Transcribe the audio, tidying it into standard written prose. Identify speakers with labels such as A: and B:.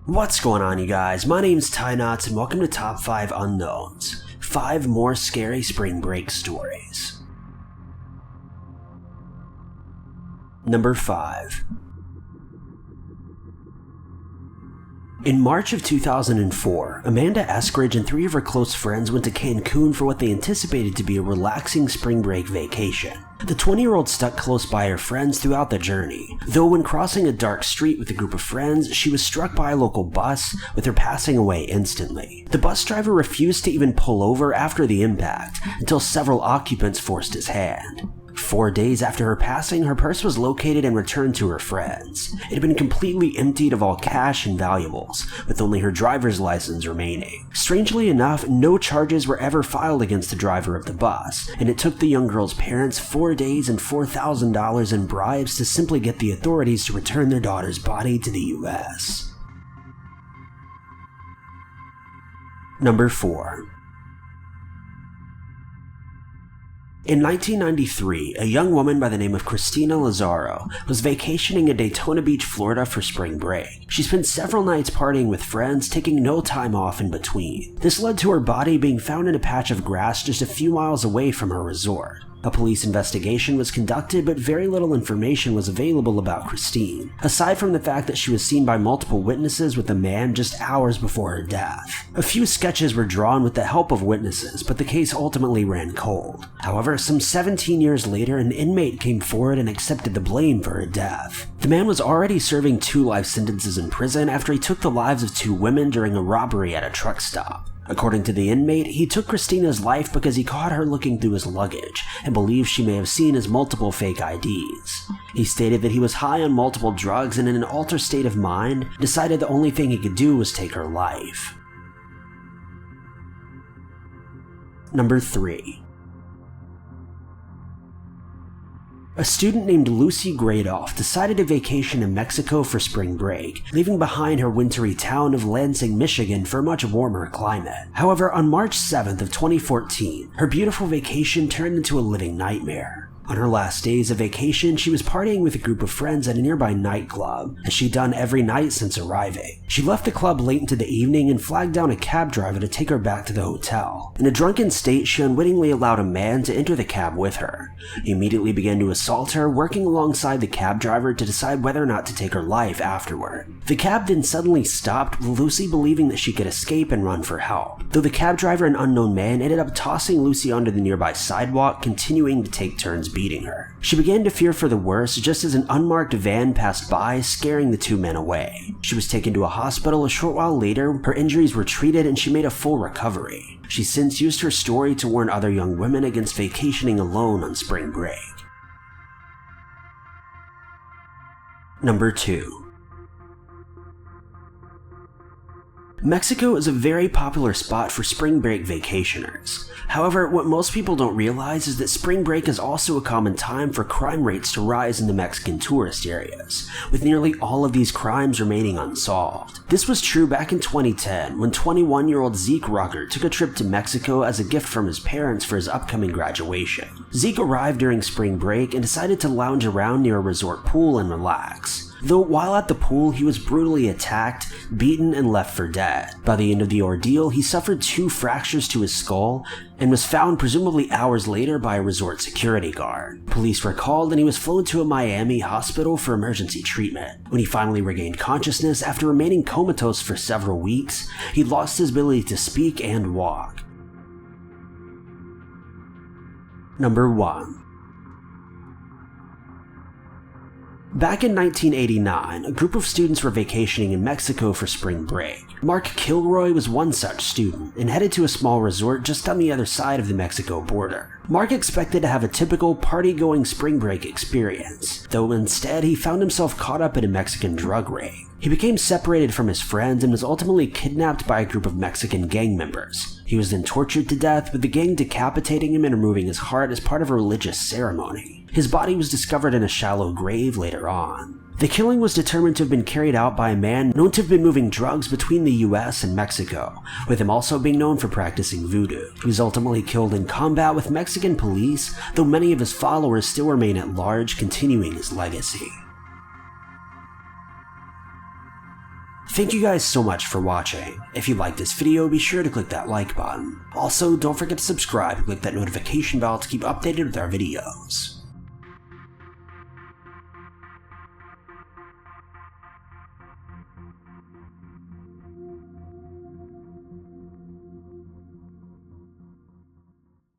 A: What's going on, you guys? My name's Ty Knots and welcome to Top 5 Unknowns. 5 more scary spring break stories. Number 5. In March of 2004, Amanda Eskridge and 3 of her close friends went to Cancun for what they anticipated to be a relaxing spring break vacation. The 20-year-old stuck close by her friends throughout the journey, though when crossing a dark street with a group of friends, she was struck by a local bus, with her passing away instantly. The bus driver refused to even pull over after the impact, until several occupants forced his hand. 4 days after her passing, her purse was located and returned to her friends. It had been completely emptied of all cash and valuables, with only her driver's license remaining. Strangely enough, no charges were ever filed against the driver of the bus, and it took the young girl's parents 4 days and $4,000 in bribes to simply get the authorities to return their daughter's body to the US. Number 4. In 1993, a young woman by the name of Christina Lazaro was vacationing in Daytona Beach, Florida for spring break. She spent several nights partying with friends, taking no time off in between. This led to her body being found in a patch of grass just a few miles away from her resort. A police investigation was conducted, but very little information was available about Christine, aside from the fact that she was seen by multiple witnesses with a man just hours before her death. A few sketches were drawn with the help of witnesses, but the case ultimately ran cold. However, some 17 years later, an inmate came forward and accepted the blame for her death. The man was already serving 2 life sentences in prison after he took the lives of 2 women during a robbery at a truck stop. According to the inmate, he took Christina's life because he caught her looking through his luggage and believed she may have seen his multiple fake IDs. He stated that he was high on multiple drugs and in an altered state of mind, decided the only thing he could do was take her life. Number 3. A student named Lucy Gradeoff decided to vacation in Mexico for spring break, leaving behind her wintry town of Lansing, Michigan for a much warmer climate. However, on March 7th of 2014, her beautiful vacation turned into a living nightmare. On her last days of vacation, she was partying with a group of friends at a nearby nightclub, as she'd done every night since arriving. She left the club late into the evening and flagged down a cab driver to take her back to the hotel. In a drunken state, she unwittingly allowed a man to enter the cab with her. He immediately began to assault her, working alongside the cab driver to decide whether or not to take her life afterward. The cab then suddenly stopped, with Lucy believing that she could escape and run for help, though the cab driver and unknown man ended up tossing Lucy onto the nearby sidewalk, continuing to take turns beating her. She began to fear for the worst just as an unmarked van passed by, scaring the 2 men away. She was taken to a hospital a short while later, her injuries were treated and she made a full recovery. She's since used her story to warn other young women against vacationing alone on spring break. Number 2. Mexico is a very popular spot for spring break vacationers. However, what most people don't realize is that spring break is also a common time for crime rates to rise in the Mexican tourist areas, with nearly all of these crimes remaining unsolved. This was true back in 2010, when 21-year-old Zeke Crocker took a trip to Mexico as a gift from his parents for his upcoming graduation. Zeke arrived during spring break and decided to lounge around near a resort pool and relax. Though while at the pool, he was brutally attacked, beaten, and left for dead. By the end of the ordeal, he suffered 2 fractures to his skull and was found presumably hours later by a resort security guard. Police were called and he was flown to a Miami hospital for emergency treatment. When he finally regained consciousness after remaining comatose for several weeks, he lost his ability to speak and walk. Number 1. Back in 1989, a group of students were vacationing in Mexico for spring break. Mark Kilroy was one such student and headed to a small resort just on the other side of the Mexico border. Mark expected to have a typical party-going spring break experience, though instead he found himself caught up in a Mexican drug raid. He became separated from his friends and was ultimately kidnapped by a group of Mexican gang members. He was then tortured to death, with the gang decapitating him and removing his heart as part of a religious ceremony. His body was discovered in a shallow grave later on. The killing was determined to have been carried out by a man known to have been moving drugs between the US and Mexico, with him also being known for practicing voodoo. He was ultimately killed in combat with Mexican police, though many of his followers still remain at large, continuing his legacy. Thank you guys so much for watching. If you liked this video, be sure to click that like button. Also, don't forget to subscribe and click that notification bell to keep updated with our videos.